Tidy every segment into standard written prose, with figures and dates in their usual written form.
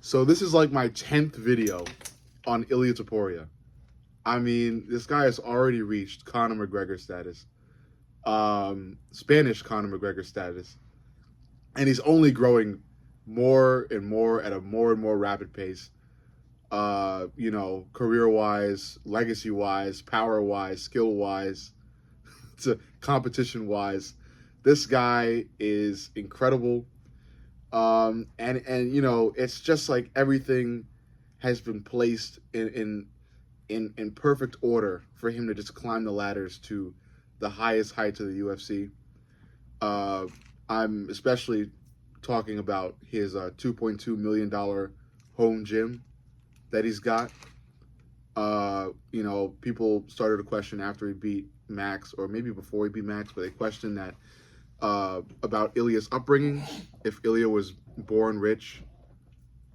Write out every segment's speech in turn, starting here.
So this is like my 10th video on Ilia Topuria. I mean, this guy has already reached Conor McGregor status, Spanish Conor McGregor status, and he's only growing more and more at a more and more rapid pace. Career-wise, legacy-wise, power-wise, skill-wise, to competition-wise, this guy is incredible. And it's just like everything has been placed in perfect order for him to just climb the ladders to the highest heights of the UFC. I'm especially talking about his $2.2 million home gym that he's got. People started to question after he beat Max, or maybe before he beat Max, but they questioned that about Ilia's upbringing, if Ilia was born rich,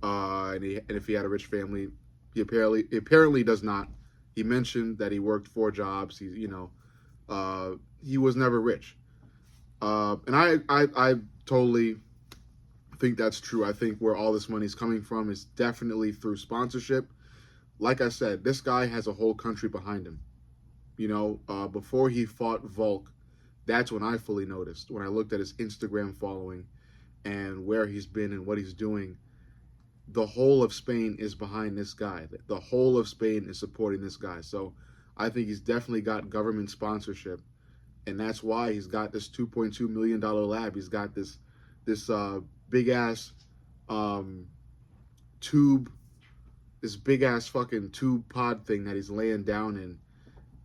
and if he had a rich family. He apparently does not. He mentioned that he worked 4 jobs. He was never rich, and I totally think that's true. I think where all this money's coming from is definitely through sponsorship. Like I said, this guy has a whole country behind him. Before he fought Volk, that's when I fully noticed. When I looked at his Instagram following and where he's been and what he's doing, the whole of Spain is behind this guy. The whole of Spain is supporting this guy. So I think he's definitely got government sponsorship, and that's why he's got this $2.2 million lab. He's got this big ass tube, this big ass fucking tube pod thing that he's laying down in,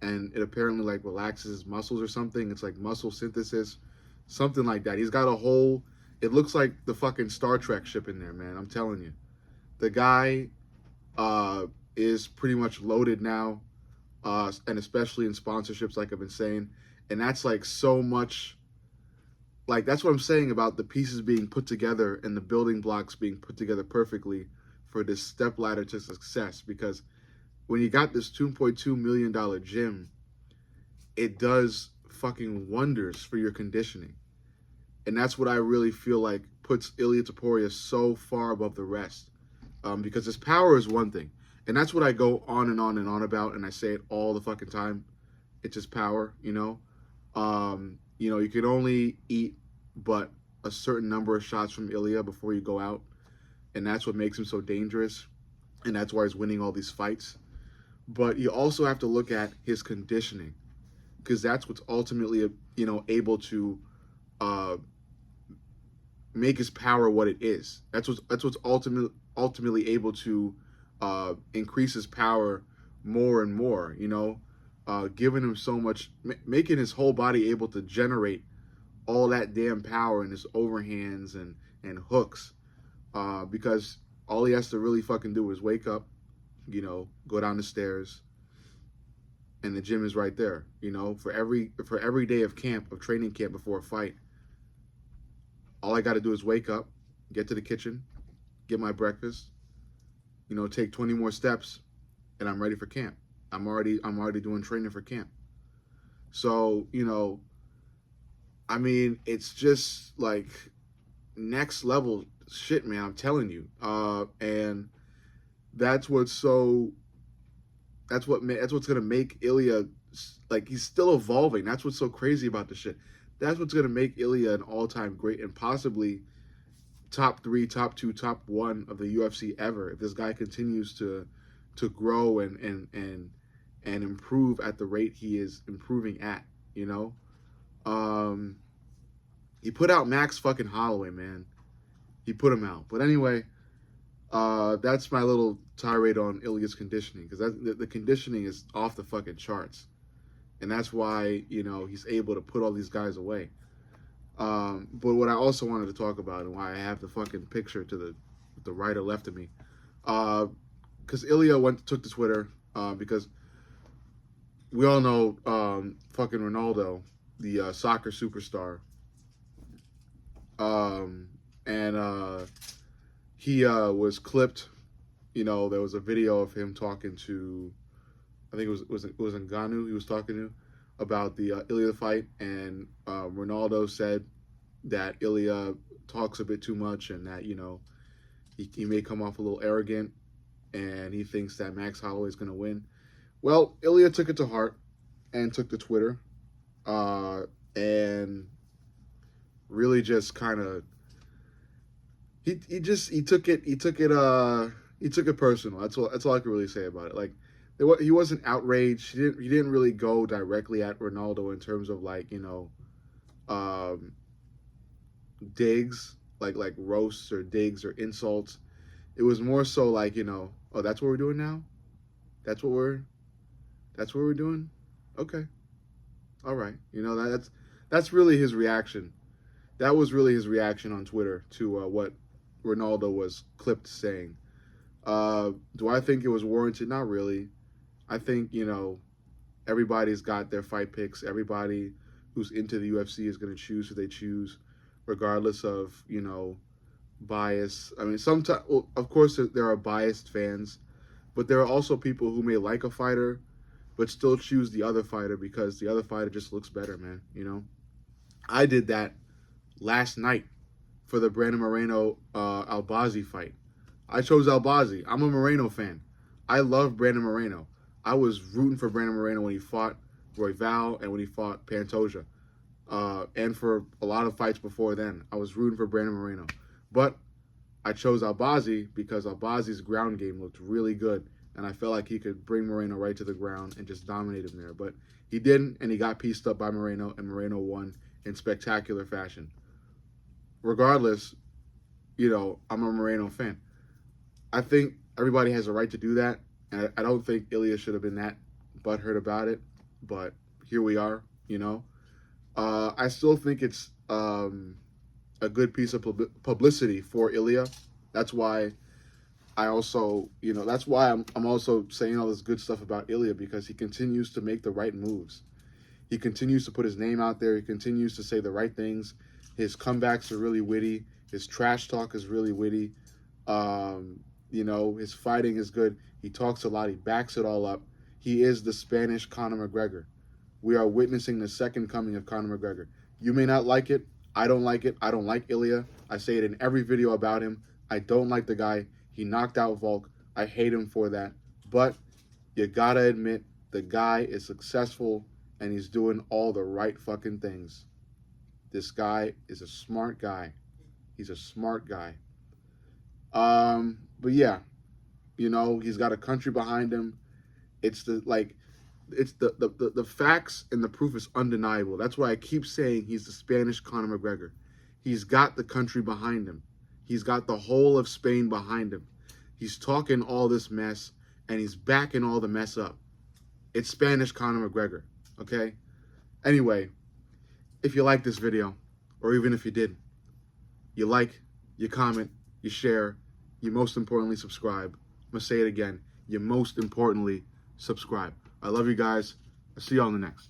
and it apparently like relaxes his muscles or something. It's like muscle synthesis, something like that. He's got a whole, it looks like the fucking Star Trek ship in there, man. I'm telling you. The guy is pretty much loaded now, and especially in sponsorships, like I've been saying. And that's like so much, like that's what I'm saying about the pieces being put together and the building blocks being put together perfectly for this stepladder to success. Because when you got this $2.2 million gym, it does fucking wonders for your conditioning. And that's what I really feel like puts Ilia Topuria so far above the rest. Because his power is one thing. And that's what I go on and on and on about, and I say it all the fucking time. It's his power, you can only eat but a certain number of shots from Ilia before you go out. And that's what makes him so dangerous. And that's why he's winning all these fights. But you also have to look at his conditioning, because that's what's ultimately, able to make his power what it is. That's what's ultimately able to increase his power more and more. Giving him so much, making his whole body able to generate all that damn power in his overhands and hooks, because all he has to really fucking do is wake up, go down the stairs, and the gym is right there. For every day of training camp before a fight, all I got to do is wake up, get to the kitchen, get my breakfast, take 20 more steps, and I'm ready for camp. I'm already doing training for camp. So, it's just like next level shit, man. I'm telling you. And that's what's gonna make Ilia, like, he's still evolving. That's what's so crazy about this shit. That's what's gonna make Ilia an all-time great and possibly top 3, top 2, top 1 of the UFC ever. If this guy continues to grow and improve at the rate he is improving at, he put out Max fucking Holloway, man. He put him out. But anyway, that's my little tirade on Ilia's conditioning, because the conditioning is off the fucking charts. And that's why, he's able to put all these guys away. But what I also wanted to talk about, and why I have the fucking picture to the right or left of me, because Ilia took to Twitter, because we all know fucking Ronaldo, the soccer superstar, and he was clipped. There was a video of him talking to, I think it was Ngannou he was talking to about the Ilia fight, and Ronaldo said that Ilia talks a bit too much, and that he may come off a little arrogant, and he thinks that Max Holloway is going to win. Well, Ilia took it to heart and took to Twitter, and really just kind of he took it personal. That's all I can really say about it. Like, he wasn't outraged. He didn't really go directly at Ronaldo in terms of, like, digs, like roasts or digs or insults. It was more so like, oh, that's what we're doing now? That's what we're doing? Okay. All right. That's really his reaction. That was really his reaction on Twitter to what Ronaldo was clipped saying. Do I think it was warranted? Not really. I think, everybody's got their fight picks. Everybody who's into the UFC is going to choose who they choose, regardless of, bias. I mean, sometimes, well, of course, there are biased fans, but there are also people who may like a fighter, but still choose the other fighter because the other fighter just looks better, man. I did that last night for the Brandon Moreno Albazi fight. I chose Albazi. I'm a Moreno fan. I love Brandon Moreno. I was rooting for Brandon Moreno when he fought Royval and when he fought Pantoja. And for a lot of fights before then. I was rooting for Brandon Moreno. But I chose Albazi because Albazi's ground game looked really good. And I felt like he could bring Moreno right to the ground and just dominate him there. But he didn't, and he got pieced up by Moreno, and Moreno won in spectacular fashion. Regardless, I'm a Moreno fan. I think everybody has a right to do that. And I don't think Ilia should have been that butthurt about it. But here we are, I still think it's a good piece of publicity for Ilia. That's why that's why I'm also saying all this good stuff about Ilia, because he continues to make the right moves. He continues to put his name out there. He continues to say the right things. His comebacks are really witty. His trash talk is really witty. His fighting is good. He talks a lot. He backs it all up. He is the Spanish Conor McGregor. We are witnessing the second coming of Conor McGregor. You may not like it. I don't like it. I don't like Ilia. I say it in every video about him. I don't like the guy. He knocked out Volk. I hate him for that. But you gotta admit, the guy is successful and he's doing all the right fucking things. This guy is a smart guy. He's a smart guy. But yeah, he's got a country behind him. It's the facts and the proof is undeniable. That's why I keep saying he's the Spanish Conor McGregor. He's got the country behind him. He's got the whole of Spain behind him. He's talking all this mess, and he's backing all the mess up. It's Spanish Conor McGregor, okay? Anyway, if you like this video, or even if you didn't, you like, you comment, you share, you most importantly subscribe. I'm going to say it again. You most importantly subscribe. I love you guys. I'll see you on the next.